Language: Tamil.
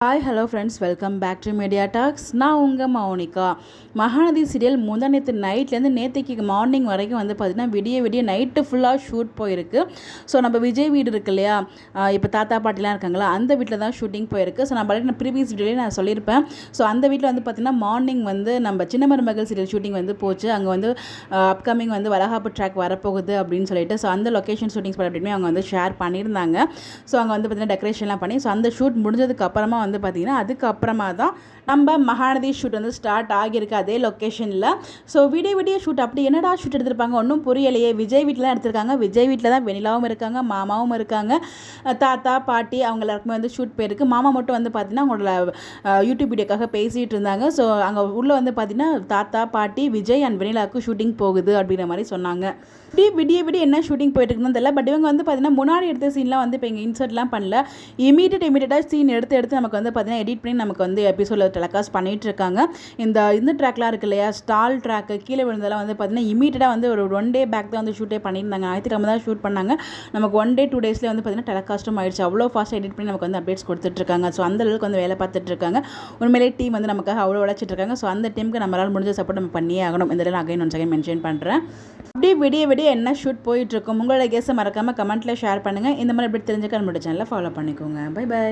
Hi hello friends, welcome back to media talks. நான் உங்கள் மௌனிகா. மகாநதி சீரியல் நேற்று நைட்லேருந்து நேற்றுக்கு மார்னிங் வரைக்கும் வந்து பார்த்திங்கன்னா விடிய நைட்டு ஃபுல்லாக ஷூட் போயிருக்கு. ஸோ நம்ம விஜய் வீடு இருக்கு இல்லையா, இப்போ தாத்தா பாட்டிலாம் இருக்காங்களா, அந்த வீட்டில் தான் ஷூட்டிங் போயிருக்கு. ஸோ நான் ப்ரீவியஸ் வீடியோலேயே நான் சொல்லியிருப்பேன். ஸோ அந்த வீட்டில் வந்து பார்த்திங்கன்னா மார்னிங் வந்து நம்ம சின்ன மருமகள் சீரியல் ஷூட்டிங் வந்து போச்சு. அங்கே வந்து அப்கமிங் வந்து வளகாப்பு ட்ராக் வரப்போகுது அப்படின்னு சொல்லிட்டு, ஸோ அந்த லொக்கேஷன் ஷூட்டிங்ஸ் அப்படின்னு அவங்க வந்து ஷேர் பண்ணியிருந்தாங்க. ஸோ அங்கே வந்து பார்த்திங்கன்னா டெக்கரேஷன்லாம் பண்ணி, ஸோ அந்த ஷூட் முடிஞ்சதுக்கு அப்புறமா வந்து பார்த்திங்கன்னா அதுக்கப்புறமா தான் நம்ம மகாநதி ஷூட் வந்து ஸ்டார்ட் ஆகியிருக்கு அதே லொக்கேஷனில். ஸோ விடிய ஷூட் அப்படி என்னடா ஷூட் எடுத்திருப்பாங்க ஒன்றும் புரியலையே. விஜய் வீட்டில் தான் எடுத்திருக்காங்க. விஜய் வீட்டில் தான் வெண்ணிலாவும் இருக்காங்க, மாமாவும் இருக்காங்க, தாத்தா பாட்டி அவங்க எல்லாருக்குமே வந்து ஷூட் போயிருக்கு. மாமா மட்டும் வந்து பார்த்திங்கன்னா அவங்களோட யூடியூப் வீடியோக்காக பேசிகிட்டு இருந்தாங்க. ஸோ அங்கே உள்ளே வந்து பார்த்திங்கன்னா தாத்தா பாட்டி விஜய் அண்ட் வெண்ணிலாவுக்கு ஷூட்டிங் போகுது அப்படிங்கிற மாதிரி சொன்னாங்க. விடிய என்ன ஷூட்டிங் போயிட்டு இருக்குன்னு தெரியல. பட் இவங்க வந்து பார்த்திங்கன்னா முன்னாடி எடுத்த சீன்லாம் வந்து இப்போ இங்கே இன்சர்ட்லாம் பண்ணல. இமீடியட்டாக சீன் எடுத்து நமக்கு வந்து பார்த்திங்கன்னா எடிட் பண்ணி நமக்கு வந்து எபிசோடில் டெலிகாஸ்ட் பண்ணிகிட்டு இருக்காங்க. இந்த ட்ராக்லாம் இருக்கு இல்லையா, ஸ்டால் ட்ராக்கு கீழே விழுந்தெல்லாம் வந்து பார்த்திங்கன்னா இமீடியட்டாக வந்து ஒரு 1 டே பேக் தான் வந்து ஷூட்டே பண்ணியிருந்தாங்க. ஞாயிற்றுக்கிழமை தான் ஷூட் பண்ணாங்க. நமக்கு 1 டே 2 டேஸ்லேயே வந்து பார்த்திங்கன்னா டெலிகாஸ்ட்டும் ஆயிடுச்சு. அவ்வளோ ஃபாஸ்ட்டாக எடிட் பண்ணி நமக்கு வந்து அப்டேட்ஸ் கொடுத்துட்ருக்காங்க. ஸோ அந்த அளவுக்கு வந்து வேலை பார்த்துட்டு இருக்காங்க. உண்மையிலே டீம் வந்து நமக்காக அவ்வளோ உழைச்சிட்டு இருக்காங்க. ஸோ அந்த டீமுக்கு நம்மளால் முடிஞ்ச சப்போர்ட் நம்ம பண்ணியே ஆகணும். இந்த அகைன் ஒன்ஸ் அகைன் மென்ஷன் பண்ணுறேன். அப்படியே விடிய என்ன ஷூட் போயிட்டுருக்கும் உங்களோட கெஸ்ஸை மறக்காமல் கமெண்ட்டில் ஷேர் பண்ணுங்கள். இந்த மாதிரி எப்படி தெரிஞ்சுக்க நம்மளோட சேனலை ஃபாலோ பண்ணிக்கோங்க. பை.